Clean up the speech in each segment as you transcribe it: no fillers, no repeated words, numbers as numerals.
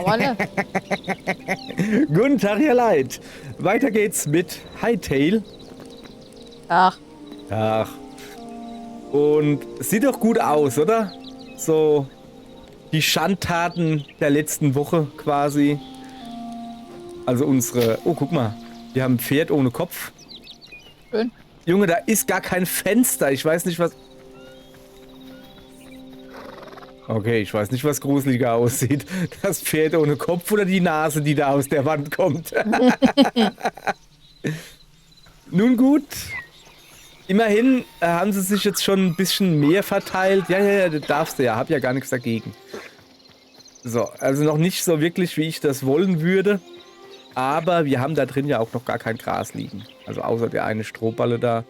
Wolle. Guten Tag, ihr Leid. Weiter geht's mit Hightail. Ach, Ach. Und sieht doch gut aus, oder? So die Schandtaten der letzten Woche quasi. Also unsere... Oh, guck mal. Wir haben ein Pferd ohne Kopf. schön. Junge, da ist gar kein Fenster. Ich weiß nicht, was... Okay, ich weiß nicht, was gruseliger aussieht. Das Pferd ohne Kopf oder die Nase, die da aus der Wand kommt. Nun gut. Immerhin haben sie sich jetzt schon ein bisschen mehr verteilt. Ja, das darfst du ja. Hab ja gar nichts dagegen. So, also noch nicht so wirklich, wie ich das wollen würde. Aber wir haben da drin ja auch noch gar kein Gras liegen. Also außer der eine Strohballe da.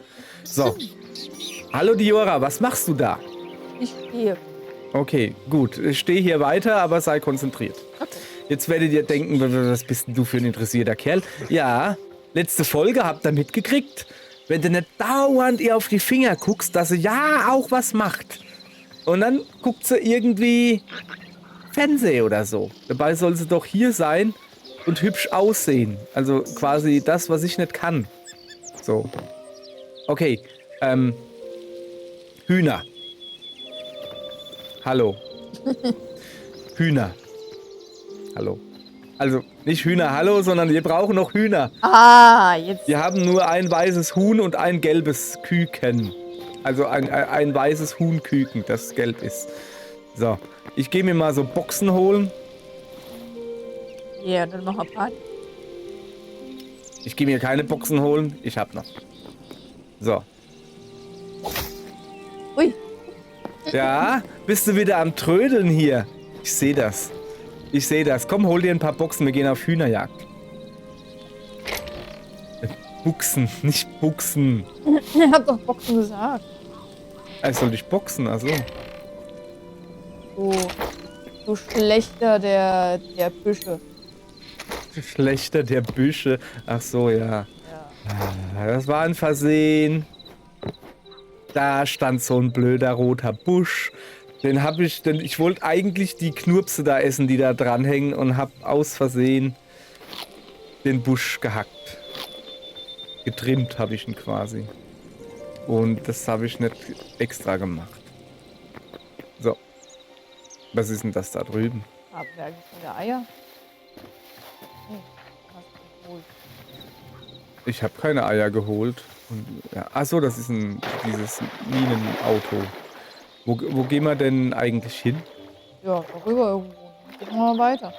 So. Hallo Diora, was machst du da? Ich stehe. Okay, gut. Ich stehe hier weiter, aber sei konzentriert. Okay. Jetzt werdet ihr denken, was bist denn du für ein interessierter Kerl? Ja, letzte Folge habt ihr mitgekriegt. Wenn du nicht dauernd ihr auf die Finger guckst, dass sie ja auch was macht. Und dann guckt sie irgendwie Fernsehen oder so. Dabei soll sie doch hier sein und hübsch aussehen. Also quasi das, was ich nicht kann. So. Okay, Hühner. Hallo. Hühner. Hallo. Also nicht Hühner, hallo, sondern wir brauchen noch Hühner. Ah, jetzt. Wir haben nur ein weißes Huhn und ein gelbes Küken. Also ein weißes Huhnküken, das gelb ist. So, ich gehe mir mal so Boxen holen. Ja, dann machen wir Party. Ich gehe mir keine Boxen holen, ich hab noch. So. Ui. Ja, bist du wieder am Trödeln hier? Ich sehe das. Ich sehe das. Komm, hol dir ein paar Boxen, wir gehen auf Hühnerjagd. Buchsen, nicht Buchsen. Ich hab doch Boxen gesagt. Ich soll dich boxen, also. Du Schlechter der Büsche. Schlechter der Büsche. Ach so, ja. Ja. Das war ein Versehen. Da stand so ein blöder roter Busch. Den habe ich, denn ich wollte eigentlich die Knurpse da essen, die da dranhängen und habe aus Versehen den Busch gehackt. Getrimmt habe ich ihn quasi. Und das habe ich nicht extra gemacht. So. Was ist denn das da drüben? Haben wir eigentlich wieder Eier? Nee, hast du geholt. Ich habe keine Eier geholt. Und, ja. Achso, das ist dieses Minenauto. Wo gehen wir denn eigentlich hin? Ja, darüber irgendwo. Dann gehen wir mal weiter.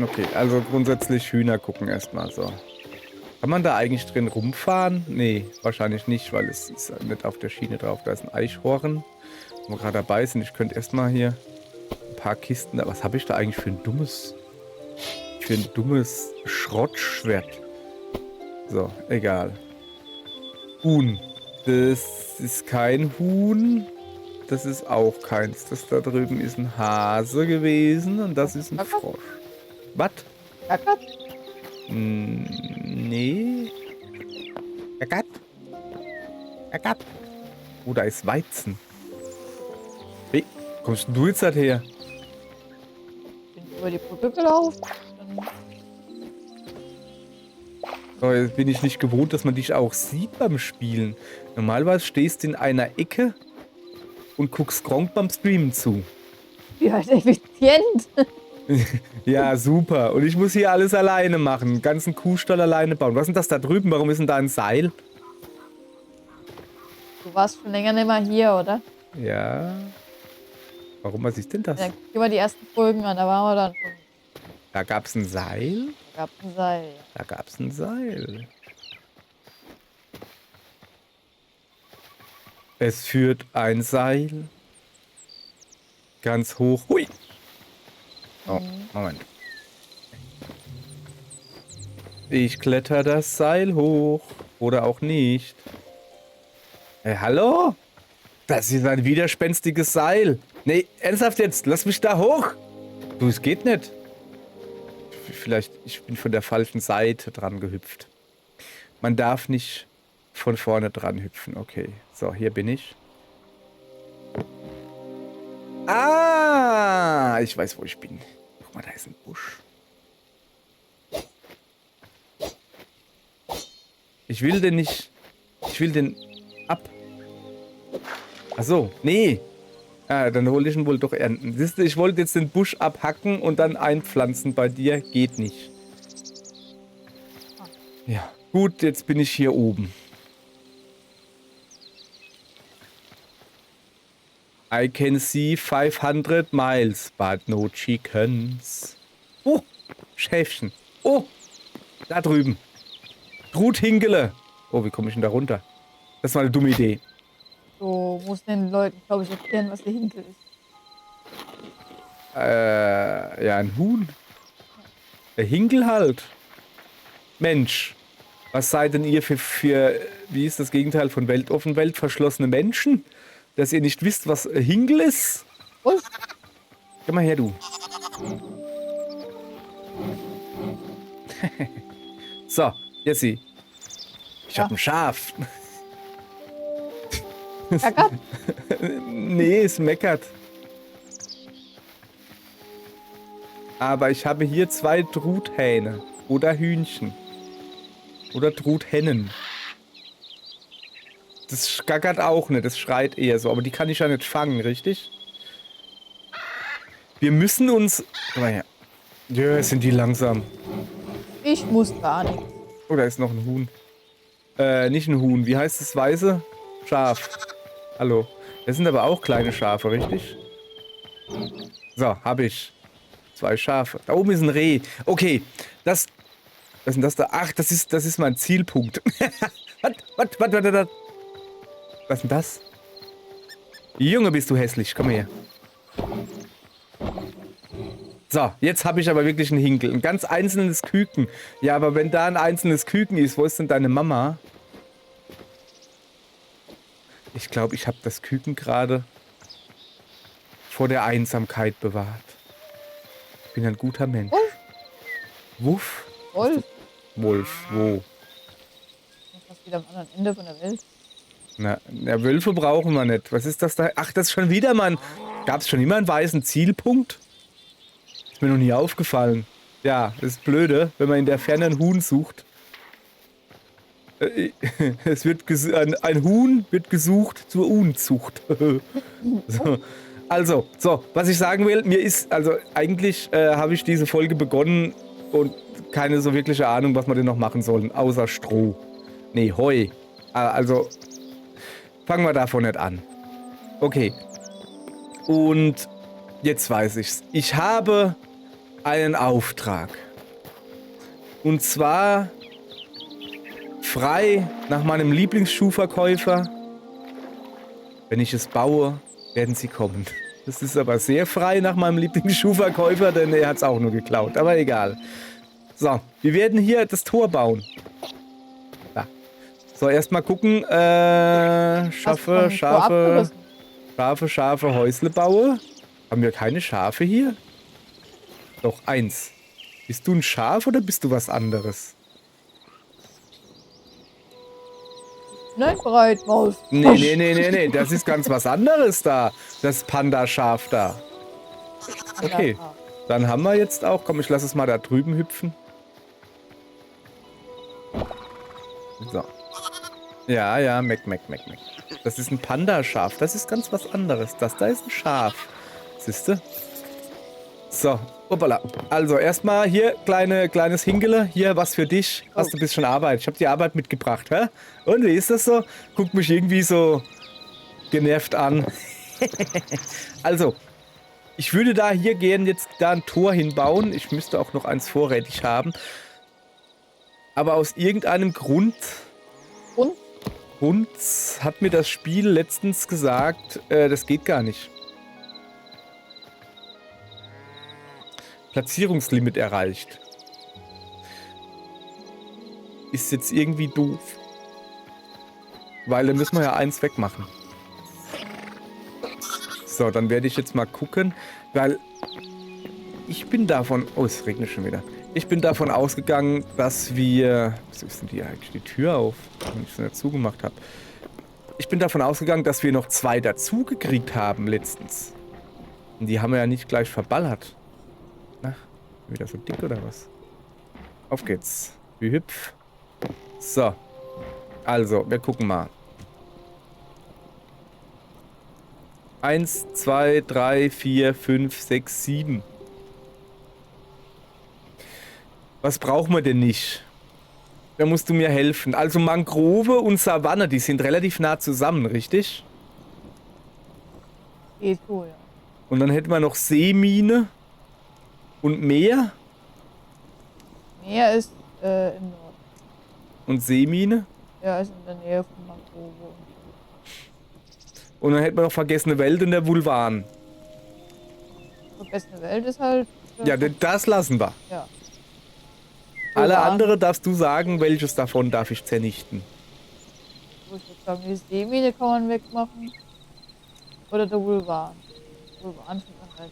Okay, also grundsätzlich Hühner gucken erstmal so. Kann man da eigentlich drin rumfahren? Nee, wahrscheinlich nicht, weil es ist nicht auf der Schiene drauf. Da ist ein Eichhorn, wo wir gerade dabei sind. Ich könnte erstmal hier ein paar Kisten... Was habe ich da eigentlich für ein dummes Schrottschwert? So, egal. Huhn. Das ist kein Huhn. Das ist auch keins. Das da drüben ist ein Hase gewesen und das ist ein Frosch. Was? Gackert? Nee. Gagat. Gagat. Oh, da ist Weizen. Hey, kommst du jetzt halt her? Bin über die Brücke gelaufen. Dann So, jetzt bin ich nicht gewohnt, dass man dich auch sieht beim Spielen. Normalerweise stehst du in einer Ecke und guckst Gronk beim Streamen zu. wie halt effizient. Ja, super. Und ich muss hier alles alleine machen. Den ganzen Kuhstall alleine bauen. Was ist denn das da drüben? Warum ist denn da ein Seil? Du warst schon länger nicht mehr hier, oder? Ja. Warum? Was ist denn das? Dann guck dir mal die ersten Folgen an, da waren wir dann schon. Da gab's ein Seil? Da gab es ein Seil. Da gab's ein Seil. Es führt ein Seil ganz hoch. Hui! Oh, Moment. Ich kletter das Seil hoch. Oder auch nicht. Hallo? Das ist ein widerspenstiges Seil. Nee, ernsthaft jetzt. Lass mich da hoch. Du, es geht nicht. Vielleicht, ich bin von der falschen Seite dran gehüpft. Man darf nicht von vorne dran hüpfen. Okay, so, hier bin ich. Ah, ich weiß, wo ich bin. Guck mal, da ist ein Busch. Ich will den nicht... Ich will den ab... Ach so, nee. Ah, dann hole ich ihn wohl doch ernten. Siehst du, ich wollte jetzt den Busch abhacken und dann einpflanzen bei dir. Geht nicht. Ja, gut, jetzt bin ich hier oben. I can see 500 miles, but no chickens. Oh, Schäfchen. Oh, da drüben. Truthingele. Oh, wie komme ich denn da runter? Das war eine dumme Idee. Du musst den Leuten, glaube ich, erklären, was der Hinkel ist. Ja, ein Huhn. Der Hinkel halt. Mensch, was seid denn ihr für, wie ist das Gegenteil von weltoffen, weltverschlossene Menschen? Dass ihr nicht wisst, was Hinkel ist? Was? Komm mal her, du. So, Jessie. Ich hab ein Schaf. Gackert? Nee, es meckert. Aber ich habe hier 2 Truthähne. Oder Hühnchen. Oder Truthennen. Das gackert auch nicht, das schreit eher so. Aber die kann ich ja nicht fangen, richtig? Wir müssen uns... Komm mal her. Ja, sind die langsam. Ich muss gar nichts. Oh, da ist noch ein Huhn. Nicht ein Huhn. Wie heißt das weiße? Schaf. Hallo. Das sind aber auch kleine Schafe, richtig? So, hab ich. 2 Schafe. Da oben ist ein Reh. Okay, das... Was ist denn das da? Ach, das ist mein Zielpunkt. Was ist denn das? Junge, bist du hässlich. Komm her. So, jetzt habe ich aber wirklich einen Hinkel. Ein ganz einzelnes Küken. Ja, aber wenn da ein einzelnes Küken ist, wo ist denn deine Mama? Ich glaube, ich habe das Küken gerade vor der Einsamkeit bewahrt. Ich bin ein guter Mensch. Wuff? Wolf. Wolf, wo? Fast wieder am anderen Ende von der Welt. Na, Wölfe brauchen wir nicht. Was ist das da? Ach, das ist schon wieder mal. Gab es schon immer einen weißen Zielpunkt? Ist mir noch nie aufgefallen. Ja, das ist blöde, wenn man in der Ferne ein Huhn sucht. Es wird ein Huhn wird gesucht zur Unzucht. So. Also, was ich sagen will, eigentlich habe ich diese Folge begonnen und keine so wirkliche Ahnung, was wir denn noch machen sollen, außer Stroh. Nee, Heu. Also, fangen wir davon nicht an. Okay. Und jetzt weiß ich's. Ich habe einen Auftrag. Und zwar frei nach meinem Lieblingsschuhverkäufer. Wenn ich es baue, werden sie kommen. Das ist aber sehr frei nach meinem Lieblingsschuhverkäufer, denn er hat es auch nur geklaut. Aber egal. So, wir werden hier das Tor bauen. Da. So, erstmal gucken. Schafe, Häusle baue. Haben wir keine Schafe hier? Doch, 1. Bist du ein Schaf oder bist du was anderes? Nein, Breitmaus. Nee. Das ist ganz was anderes da. Das Panda-Schaf da. Okay. Dann haben wir jetzt auch... Komm, ich lasse es mal da drüben hüpfen. So. Ja, Meck. Das ist ein Panda-Schaf. Das ist ganz was anderes. Das da ist ein Schaf. Siehste? So, hoppala. Also, erstmal hier, kleines Hingele. Hier, was für dich. Hast du ein bisschen Arbeit. Ich habe die Arbeit mitgebracht, hä? Und, wie ist das so? Guckt mich irgendwie so genervt an. Also, ich würde da hier gern jetzt da ein Tor hinbauen. Ich müsste auch noch eins vorrätig haben. Aber aus irgendeinem Grund hat mir das Spiel letztens gesagt, das geht gar nicht. Platzierungslimit erreicht. Ist jetzt irgendwie doof. Weil dann müssen wir ja eins wegmachen. So, dann werde ich jetzt mal gucken, weil ich bin davon... Oh, es regnet schon wieder. Ich bin davon ausgegangen, dass wir... Wieso ist denn die eigentlich die Tür auf, wenn ich sie nicht zugemacht habe? Ich bin davon ausgegangen, dass wir noch 2 dazugekriegt haben letztens. Und die haben wir ja nicht gleich verballert. Na, Wieder so dick oder was? Auf geht's. Wie hüpf. So. Also, wir gucken mal. 1, 2, 3, 4, 5, 6, 7. Was brauchen wir denn nicht? Da musst du mir helfen. Also Mangrove und Savanne, die sind relativ nah zusammen, richtig? Geht so, ja. Und dann hätten wir noch Seemine und Meer Meer ist im Norden. und Seemine. Ja, ist in der Nähe von Mangrove. Und dann hätten wir noch Vergessene Welt und der Vulvan. Vergessene Welt ist halt. Ja, das lassen wir. Ja. Alle Vulvan. andere darfst du sagen, welches davon darf ich zernichten. So, ich würde sagen, die Seemine kann man wegmachen. Oder der Vulvan. Vulvan findet man halt.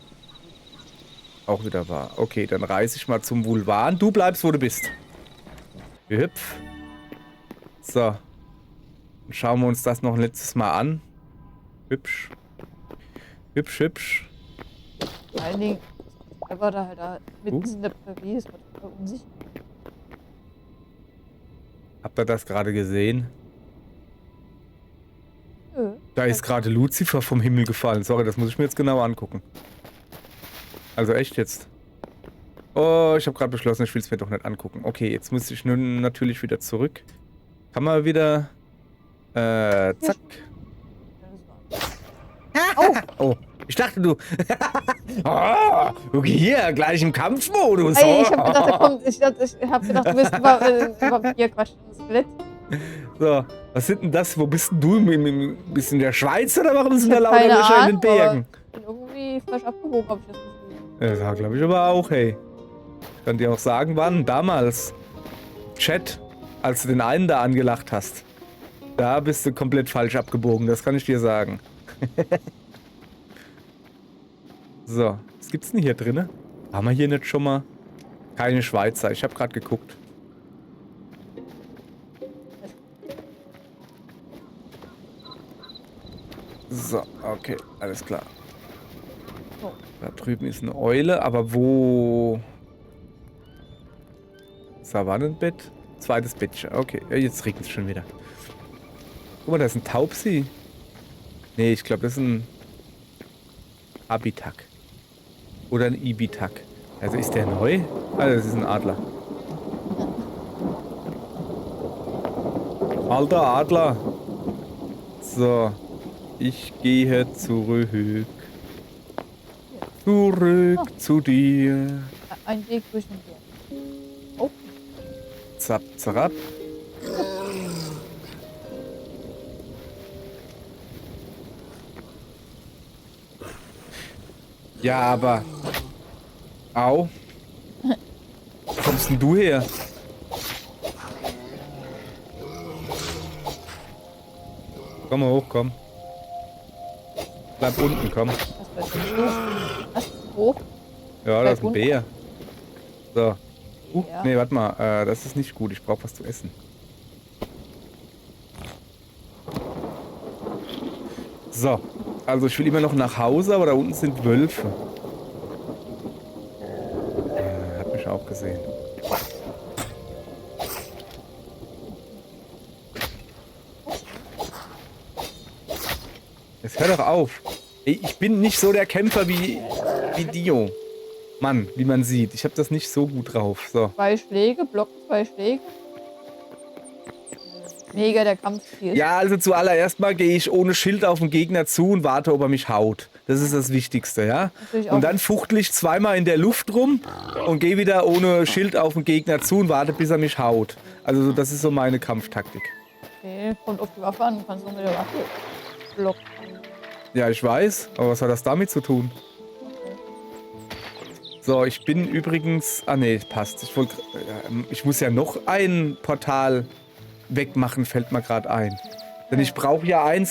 Auch wieder wahr. Okay, dann reise ich mal zum Vulvan. Du bleibst, wo du bist. Wir hüpf. So. Dann schauen wir uns das noch ein letztes Mal an. Hübsch. Hübsch, hübsch. Vor allen Dingen, er war da halt da mitten in der Prärie, es war total unsicher. Habt ihr das gerade gesehen? Nö. Da ist gerade Lucifer vom Himmel gefallen. Sorry, das muss ich mir jetzt genau angucken. Also echt jetzt. Oh, ich habe gerade beschlossen, ich will es mir doch nicht angucken. Okay, jetzt muss ich nun natürlich wieder zurück. Kann man wieder... zack. Oh, ich dachte du... oh, okay, hier, gleich im Kampfmodus. Ey, ich hab gedacht, ich hab gedacht, du bist ein Vampir, Quatsch, ein Skelett. So, was sind denn das? Wo bist denn du? Bist du in der Schweiz oder warum sind da hab lauter keine Löcher in den Ahnung, Bergen? Ich bin irgendwie falsch abgewogen, hab ich das Gefühl. Ja, das glaube ich aber auch, hey. Ich kann dir auch sagen, wann? Damals. Chat, als du den einen da angelacht hast. Da bist du komplett falsch abgebogen, das kann ich dir sagen. So, was gibt's denn hier drinne? Haben wir hier nicht schon mal? Keine Schweizer, ich habe gerade geguckt. So, okay, alles klar. So. Da drüben ist eine Eule, aber wo... Savannenbett? Zweites Bettchen, okay. Ja, jetzt regnet es schon wieder. Guck mal, da ist ein Taubsi. Nee, ich glaube, das ist ein Abitak. Oder ein Ibitak. Also ist der neu? Ah, das ist ein Adler. Alter Adler. So. Ich gehe zurück. Zurück zu dir. Ein Weg durch den Berg. Oh, Zap, zap. Ja, aber... Au. Wo kommst denn du her? Komm mal hoch, komm. Bleib unten, komm. was bei dir? Was? Hoch? Ja, das ist ein unten? Bär. So. Ja. Nee, warte mal. Das ist nicht gut. Ich brauche was zu essen. So. Also ich will immer noch nach Hause, aber da unten sind Wölfe. Hat mich auch gesehen. Jetzt hör doch auf. Ey, ich bin nicht so der Kämpfer wie Dio. Mann, wie man sieht. Ich habe das nicht so gut drauf. So. 2 Schläge, Block 2 Schläge. Mega der Kampfstil. Ja, also zuallererst mal gehe ich ohne Schild auf den Gegner zu und warte, ob er mich haut. Das ist das Wichtigste, ja? Natürlich auch. Und dann fuchtel ich zweimal in der Luft rum und gehe wieder ohne Schild auf den Gegner zu und warte, bis er mich haut. Also das ist so meine Kampftaktik. Okay, kommt auf die Waffe an, du kannst nur mit der Waffe blocken. Ja, ich weiß, aber was hat das damit zu tun? So, ich bin übrigens... Ah nee, passt. Ich muss ja noch ein Portal wegmachen, fällt mir gerade ein. Denn ich brauche ja ein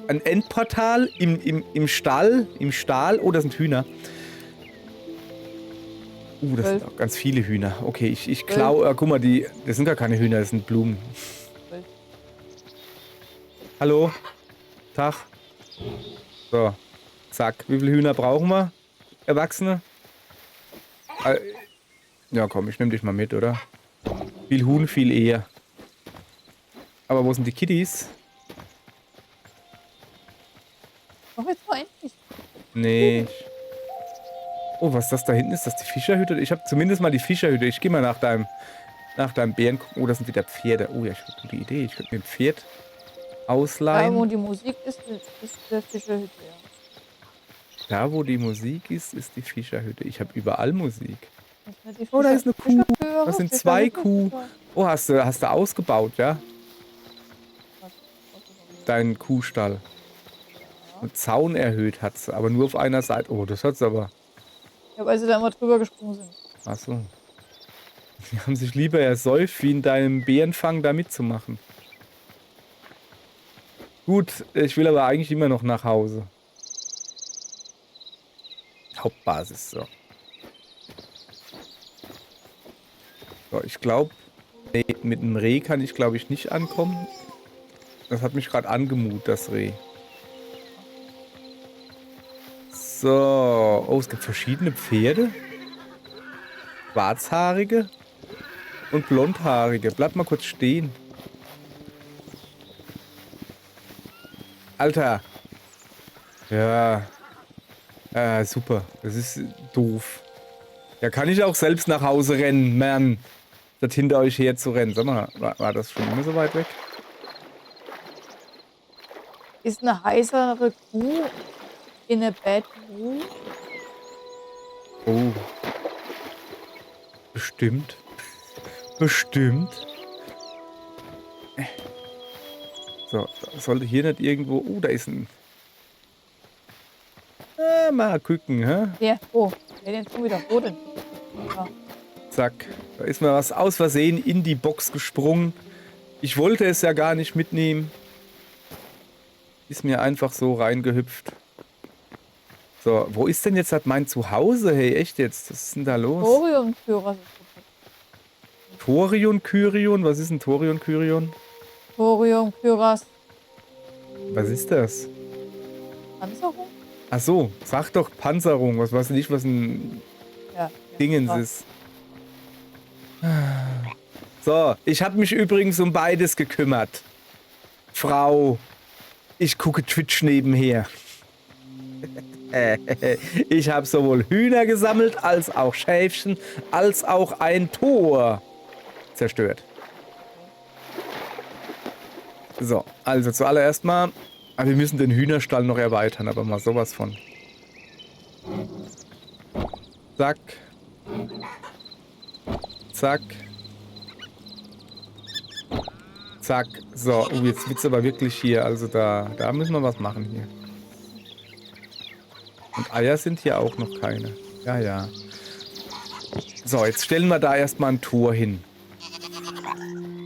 Endportal im Stall. Im Stahl. Oh, das sind Hühner. Das sind auch ganz viele Hühner. Okay, ich klaue... guck mal, das sind gar keine Hühner, das sind Blumen. Hallo? Tag. So, zack. Wie viele Hühner brauchen wir? Erwachsene? Ja, komm, ich nehm dich mal mit, oder? Viel Huhn, viel Ehe. Aber wo sind die Kitties? Mach jetzt mal endlich. Nee. Oh, was das da hinten ist? Das die Fischerhütte? Ich habe zumindest mal die Fischerhütte. Ich gehe mal nach deinem Bären gucken. Oh, das sind wieder Pferde. Oh ja, ich habe eine gute Idee. Ich könnte mir ein Pferd Da, wo ausleihen. die Musik ist der Fischerhütte, ja. Da, wo die Musik ist die Fischerhütte. Ich habe überall Musik. Das sind die Oh, da ist eine Kuh. Fischerchöre, Das sind zwei Fischerhütte, Kuh. Oh, hast du ausgebaut, ja? Was? Deinen Kuhstall. Ja. Einen Zaun erhöht hat sie, aber nur auf einer Seite. Oh, das hat's aber. Ja, weil sie da immer drüber gesprungen sind. Ach so. Sie haben sich lieber ersäuft, wie in deinem Bärenfang da mitzumachen. Gut, ich will aber eigentlich immer noch nach Hause. Hauptbasis, so. So, ich glaube, nee, mit einem Reh kann ich, glaube ich, nicht ankommen. Das hat mich gerade angemut, das Reh. So. Oh, es gibt verschiedene Pferde. Schwarzhaarige und blondhaarige. Bleib mal kurz stehen. Alter. Ja. Super. Das ist doof. Da kann ich auch selbst nach Hause rennen, Mann. Statt hinter euch her zu rennen. Sag mal, war das schon immer so weit weg? Ist eine heißere Kuh in a bad mood? Oh. Bestimmt. Bestimmt. So, sollte hier nicht irgendwo... Oh, da ist ein... Mal gucken, hä? Der, oh, wer denn schon wieder? Wo denn? Ja. Zack. Da ist mir was aus Versehen in die Box gesprungen. Ich wollte es ja gar nicht mitnehmen. Ist mir einfach so reingehüpft. So, wo ist denn jetzt halt mein Zuhause? Hey, echt jetzt? Was ist denn da los? Thoriumkyros ist kaputt. Thorion, Kyrion? Was ist ein Thorion, Kyrion? Thoriumkyros. Was ist das? Panzerung? Ach so, sag doch Panzerung. Was weiß nicht, was ein Ja. Dingens ist. So, ich habe mich übrigens um beides gekümmert. Frau, ich gucke Twitch nebenher. Ich habe sowohl Hühner gesammelt, als auch Schäfchen, als auch ein Tor zerstört. So, also zuallererst mal, wir müssen den Hühnerstall noch erweitern, aber mal sowas von. Zack. Zack. Zack. So, jetzt wird's aber wirklich hier, also da müssen wir was machen hier. Und Eier sind hier auch noch keine. Ja, ja. So, jetzt stellen wir da erstmal ein Tor hin.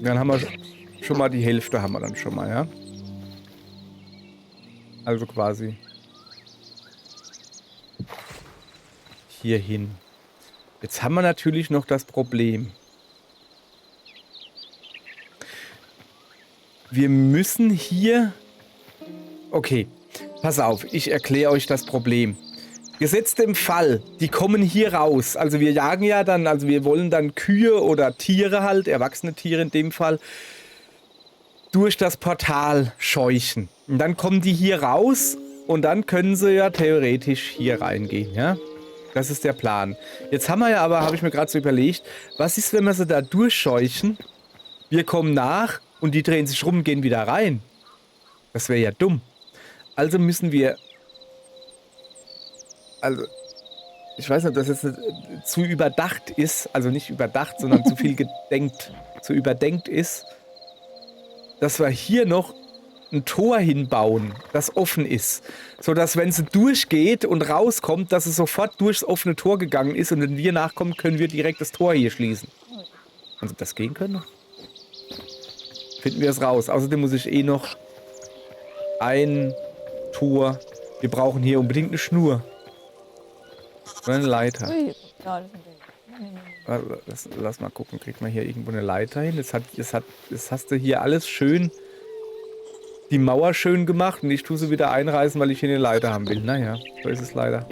Dann haben wir schon mal die Hälfte haben wir dann schon mal, ja. Also quasi hier hin. Jetzt haben wir natürlich noch das Problem. Wir müssen hier... Okay, pass auf, ich erkläre euch das Problem. Gesetzt im Fall, die kommen hier raus. Also wir jagen ja dann, also wir wollen dann Kühe oder Tiere halt, erwachsene Tiere in dem Fall, durch das Portal scheuchen. Und dann kommen die hier raus und dann können sie ja theoretisch hier reingehen, ja? Das ist der Plan. Jetzt haben wir ja aber, habe ich mir gerade so überlegt, was ist, wenn wir sie da durchscheuchen? Wir kommen nach und die drehen sich rum und gehen wieder rein. Das wäre ja dumm. Also müssen wir... Also, ich weiß nicht, ob das jetzt zu überdacht ist, also nicht überdacht, sondern zu viel gedenkt, zu überdenkt ist, dass wir hier noch ein Tor hinbauen, das offen ist, sodass, wenn sie durchgeht und rauskommt, dass sie sofort durchs offene Tor gegangen ist und wenn wir nachkommen, können wir direkt das Tor hier schließen. Also das gehen können? Finden wir es raus. Außerdem muss ich eh noch ein Tor. Wir brauchen hier unbedingt eine Schnur. Oder eine Leiter. Ui, ja, das sind die. Also, lass mal gucken, kriegt man hier irgendwo eine Leiter hin? Jetzt hast du hier alles schön, die Mauer schön gemacht und ich tue sie wieder einreißen, weil ich hier eine Leiter haben will. Naja, so ist es leider.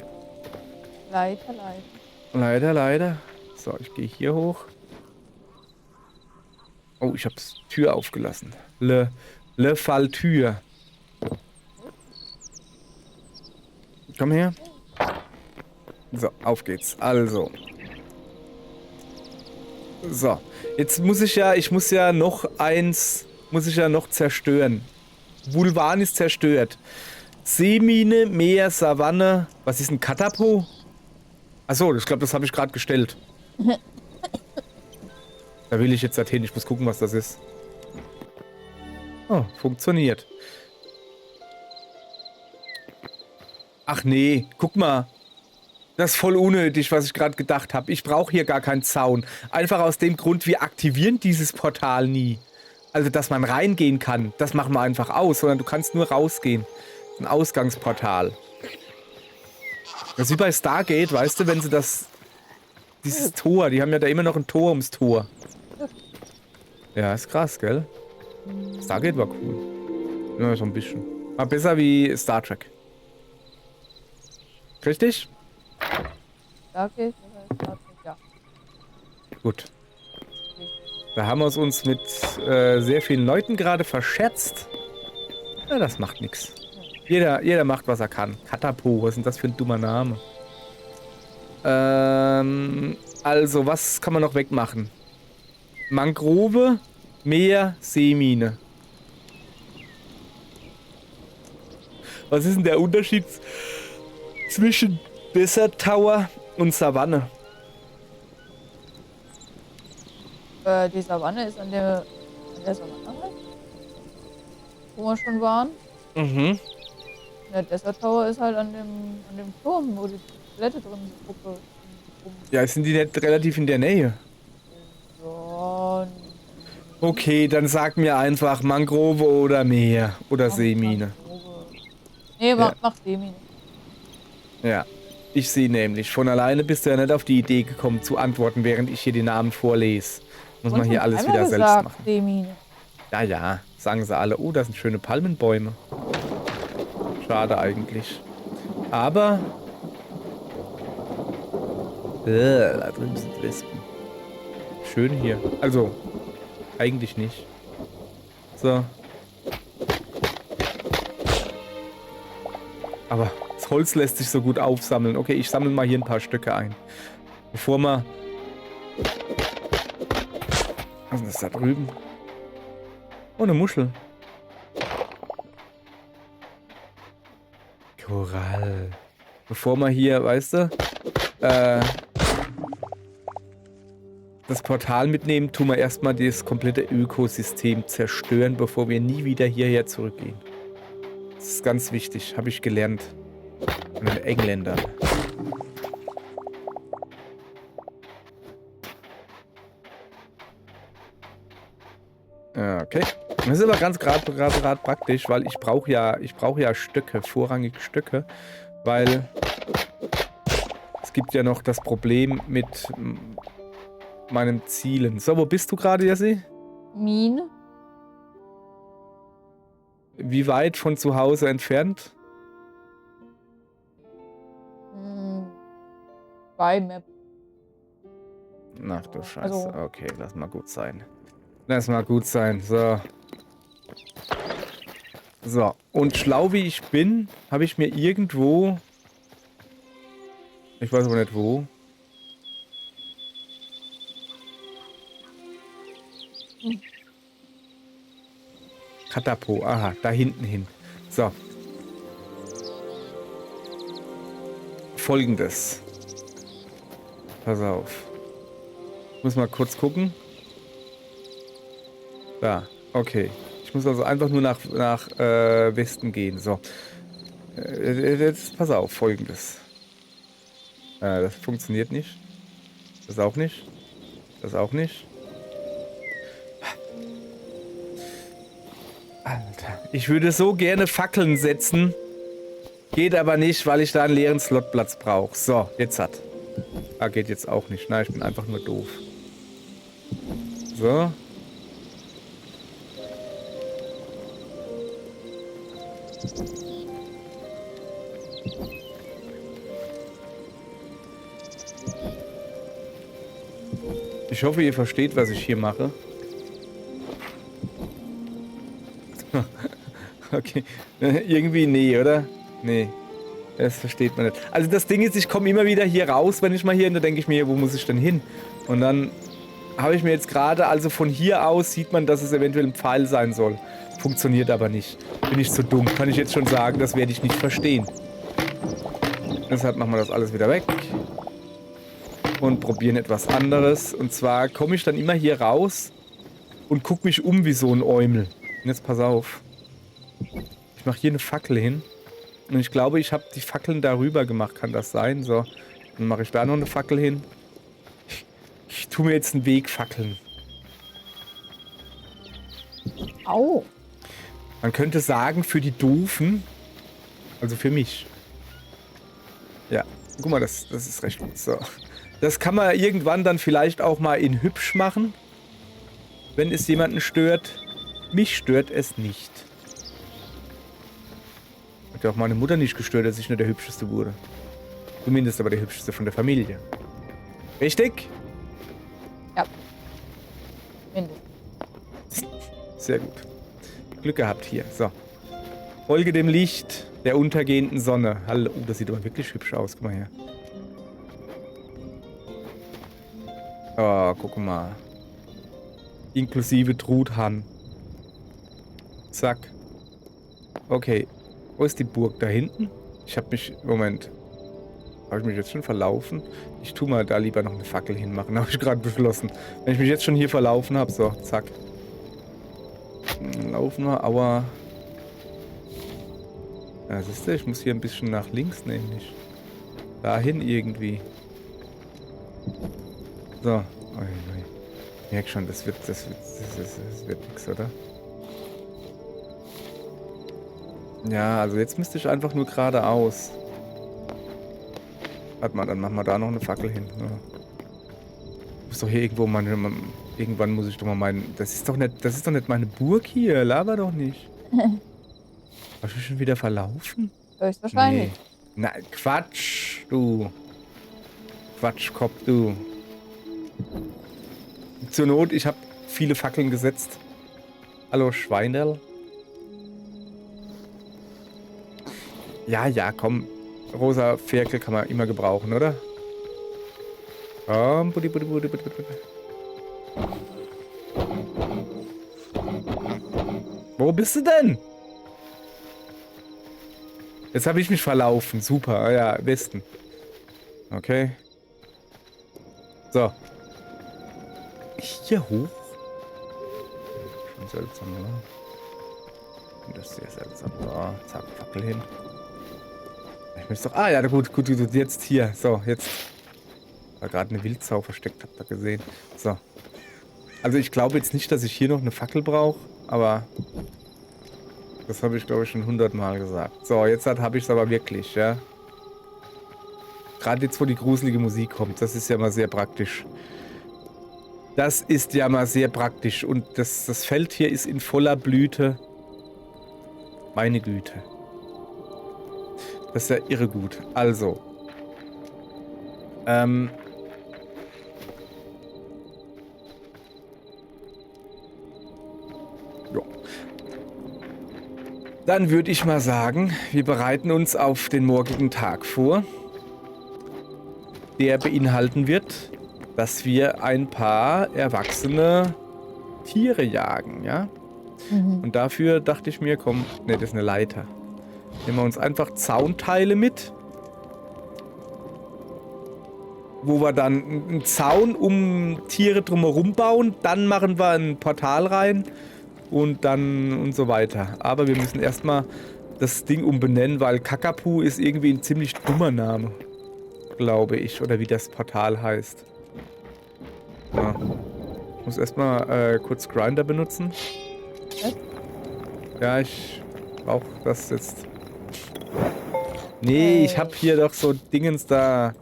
Leiter. Leider. So, ich gehe hier hoch. Oh, ich habe die Tür aufgelassen. Le Falltür. Komm her. So, auf geht's. Also. So. Jetzt muss ich muss ja noch zerstören. Vulvan ist zerstört. Seemine, Meer, Savanne. Was ist ein Katapo? Achso, ich glaube, das habe ich gerade gestellt. Da will ich jetzt hin. Ich muss gucken, was das ist. Oh, funktioniert. Ach nee, guck mal. Das ist voll unnötig, was ich gerade gedacht habe. Ich brauche hier gar keinen Zaun. Einfach aus dem Grund, wir aktivieren dieses Portal nie. Also, dass man reingehen kann, das machen wir einfach aus, sondern du kannst nur rausgehen. Ein Ausgangsportal. Das ist wie bei Stargate, weißt du, wenn sie dieses Tor, die haben ja da immer noch ein Tor ums Tor. Ja, ist krass, gell? Stargate war cool. Ja, so ein bisschen. War besser wie Star Trek. Richtig? Okay, ja. Gut. Da haben wir es uns mit sehr vielen Leuten gerade verschätzt. Ja, das macht nichts. Jeder macht, was er kann. Katapo, was ist denn das für ein dummer Name? Also, was kann man noch wegmachen? Mangrove, Meer, Seemine. Was ist denn der Unterschied zwischen Desert Tower und Savanne? Die Savanne ist an der Savanne halt, wo wir schon waren. Mhm. Der Desert Tower ist halt an dem Turm, wo die Skelette drin sind. Gruppe. Ja, sind die nicht relativ in der Nähe? Ja, Okay, dann sag mir einfach Mangrove oder Meer oder Seemine. Nee, Ja. mach Seemine. Ja, ich sehe nämlich. Von alleine bist du ja nicht auf die Idee gekommen zu antworten, während ich hier die Namen vorlese. Muss man hier alles wieder selbst machen. Seemine. Ja, ja, sagen sie alle. Oh, das sind schöne Palmenbäume. Schade eigentlich. Aber... da drüben sind Wespen. Schön hier. Also, eigentlich nicht. So. Aber das Holz lässt sich so gut aufsammeln. Okay, ich sammle mal hier ein paar Stücke ein. Bevor wir... Was ist das da drüben? Oh, eine Muschel. Korall. Bevor wir hier, weißt du, das Portal mitnehmen, tun wir erstmal das komplette Ökosystem zerstören, bevor wir nie wieder hierher zurückgehen. Das ist ganz wichtig, habe ich gelernt. Von den Engländern. Okay. Das ist aber ganz gerade praktisch, weil ich brauche ja Stöcke, vorrangig Stöcke, weil es gibt ja noch das Problem mit meinen Zielen. So, wo bist du gerade, Jessie? Mine. Wie weit von zu Hause entfernt? Bei Map. Ach du Scheiße. Also- Okay, lass mal gut sein. Lass mal gut sein. So. So. Und schlau wie ich bin, habe ich mir irgendwo... Ich weiß aber nicht wo. Katapo. Aha, da hinten hin. So. Folgendes. Pass auf. Ich muss mal kurz gucken. Da, okay. Ich muss also einfach nur nach Westen gehen. So. Jetzt pass auf, Folgendes. Das funktioniert nicht. Das auch nicht. Das auch nicht. Alter. Ich würde so gerne Fackeln setzen. Geht aber nicht, weil ich da einen leeren Slotplatz brauche. So, jetzt hat. Ah, geht jetzt auch nicht. Nein, ich bin einfach nur doof. So. Ich hoffe, ihr versteht, was ich hier mache. Okay. Irgendwie nee, oder? Nee. Das versteht man nicht. Also das Ding ist, ich komme immer wieder hier raus, wenn ich mal hier, und da denke ich mir, wo muss ich denn hin? Und dann habe ich mir jetzt gerade, also von hier aus sieht man, dass es eventuell ein Pfeil sein soll. Funktioniert aber nicht. Bin ich zu dumm. Kann ich jetzt schon sagen, das werde ich nicht verstehen. Deshalb machen wir das alles wieder weg. Und probieren etwas anderes. Und zwar komme ich dann immer hier raus und gucke mich um wie so ein Eumel. Und jetzt pass auf. Ich mache hier eine Fackel hin. Und ich glaube, ich habe die Fackeln darüber gemacht. Kann das sein? So. Dann mache ich da noch eine Fackel hin. Ich tue mir jetzt einen Weg fackeln. Au. Man könnte sagen, für die Doofen. Also für mich. Ja. Guck mal, das ist recht gut. So. Das kann man irgendwann dann vielleicht auch mal in hübsch machen. Wenn es jemanden stört. Mich stört es nicht. Hat ja auch meine Mutter nicht gestört, dass ich nur der Hübscheste wurde. Zumindest aber der Hübscheste von der Familie. Richtig? Ja. Mindestens. Sehr gut. Glück gehabt hier. So. Folge dem Licht der untergehenden Sonne. Hallo. Oh, das sieht aber wirklich hübsch aus. Guck mal her. Oh, guck mal. Inklusive Truthahn. Zack. Okay. Wo ist die Burg? Da hinten? Ich habe mich... Moment. Habe ich mich jetzt schon verlaufen? Ich tue mal da lieber noch eine Fackel hinmachen. Habe ich gerade beschlossen. Wenn ich mich jetzt schon hier verlaufen habe. So, zack. Laufen wir, aber... Ja, siehst du, ich muss hier ein bisschen nach links nämlich. Dahin irgendwie. So. Ich merke schon, das wird nix, oder? Ja, also jetzt müsste ich einfach nur geradeaus. Warte mal, dann machen wir da noch eine Fackel hin. Ja. Muss doch hier irgendwo irgendwann muss ich doch mal meinen. Das ist doch nicht meine Burg hier. Laber doch nicht. Hast du schon wieder verlaufen? Höchstwahrscheinlich. Nee. Na, Quatsch, du. Quatschkopf, du. Zur Not, ich habe viele Fackeln gesetzt. Hallo, Schweinerl. Ja, komm. Rosa Ferkel kann man immer gebrauchen, oder? Komm, buddi. Wo bist du denn? Jetzt habe ich mich verlaufen. Super. Ja, Westen. Okay. So. Hier hoch? Schon seltsam, oder? Das ist sehr seltsam. So, zack, Fackel hin. Ich möchte doch... Ah, ja, gut, jetzt hier. So, jetzt... War gerade eine Wildsau versteckt, habt ihr gesehen. So. Also ich glaube jetzt nicht, dass ich hier noch eine Fackel brauche, aber... Das habe ich, glaube ich, schon 100-mal gesagt. So, jetzt habe ich es aber wirklich, ja. Gerade jetzt, wo die gruselige Musik kommt, das ist ja mal sehr praktisch. Das ist ja mal sehr praktisch. Und das Feld hier ist in voller Blüte. Meine Güte. Das ist ja irre gut. Also. Ja. Dann würde ich mal sagen, wir bereiten uns auf den morgigen Tag vor. Der beinhalten wird, dass wir ein paar erwachsene Tiere jagen, ja? Mhm. Und dafür dachte ich mir, komm, ne, das ist eine Leiter. Nehmen wir uns einfach Zaunteile mit, wo wir dann einen Zaun um Tiere drumherum bauen, dann machen wir ein Portal rein und dann und so weiter. Aber wir müssen erstmal das Ding umbenennen, weil Kakapu ist irgendwie ein ziemlich dummer Name, glaube ich, oder wie das Portal heißt. Ja. Ich muss erstmal kurz Grinder benutzen. Was? Ja, ich brauche das jetzt. Nee, ich habe hier doch so Dingens da.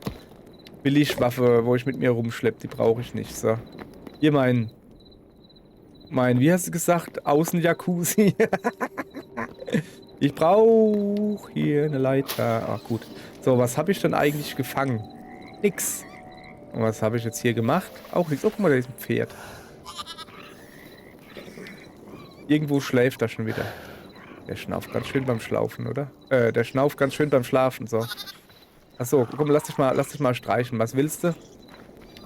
Billigwaffe, wo ich mit mir rumschlepp. Die brauche ich nicht. So. Hier mein, wie hast du gesagt? Außen-Jacuzzi. Ich brauche hier eine Leiter. Ach gut. So, was habe ich denn eigentlich gefangen? Nix. Und was habe ich jetzt hier gemacht? Auch nichts. Oh, guck mal, da ist ein Pferd. Irgendwo schläft er schon wieder. Der schnauft ganz schön beim Schlaufen, oder? Der schnauft ganz schön beim Schlafen, so. Achso, komm, lass dich mal streichen. Was willst du?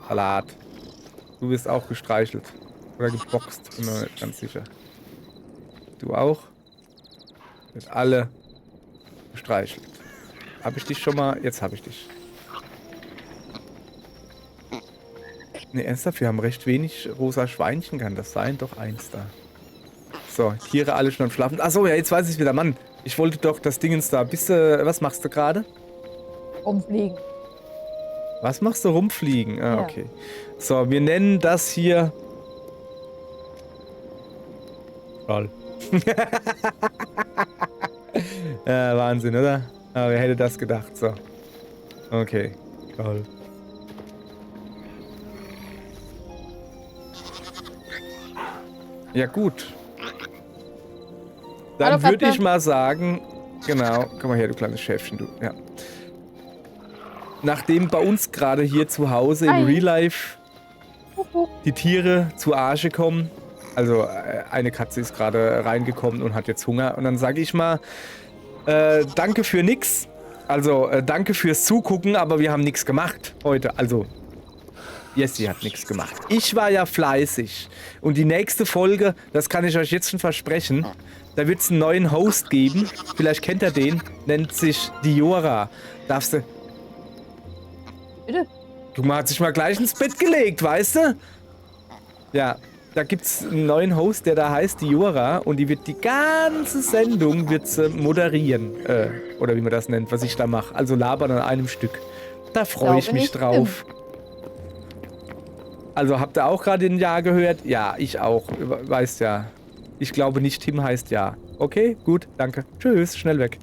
Salat. Du wirst auch gestreichelt. Oder geboxt, bin mir nicht ganz sicher. Du auch? Wird alle gestreichelt. Hab ich dich schon mal? Jetzt habe ich dich. Ne, ernsthaft, wir haben recht wenig rosa Schweinchen, kann das sein? Doch eins da. So, Tiere alle schon am Schlafen. Achso, ja, jetzt weiß ich wieder, Mann. Ich wollte doch das Dingens da. Was machst du gerade? Rumfliegen. Was machst du? Rumfliegen? Ah, Ja. okay. So, wir nennen das hier... Toll. Ja, Wahnsinn, oder? Aber wer hätte das gedacht? So. Okay. Toll. Ja, gut. Dann Hallo, würde Katze. ich mal sagen... Genau. Komm mal her, du kleines Schäfchen, du. Ja. Nachdem bei uns gerade hier zu Hause im Hi. Real Life Kuckuck. die Tiere zu Arsche kommen. Also eine Katze ist gerade reingekommen und hat jetzt Hunger. Und dann sage ich mal, danke für nix. Also danke fürs Zugucken, aber wir haben nichts gemacht heute. Also, Jessie hat nichts gemacht. Ich war ja fleißig. Und die nächste Folge, das kann ich euch jetzt schon versprechen, da wird es einen neuen Host geben. Vielleicht kennt ihr den. Nennt sich Diora. Darfst du... Bitte? Du hat sich mal gleich ins Bett gelegt, weißt du? Ja, da gibt's einen neuen Host, der da heißt Diora und die wird die ganze Sendung moderieren. Oder wie man das nennt, was ich da mache. Also labern an einem Stück. Da freue ich Glaube mich nicht, drauf. Also habt ihr auch gerade ein Ja gehört? Ja, ich auch. Weißt ja. Ich glaube nicht, Tim heißt Ja. Okay, gut, danke. Tschüss, schnell weg.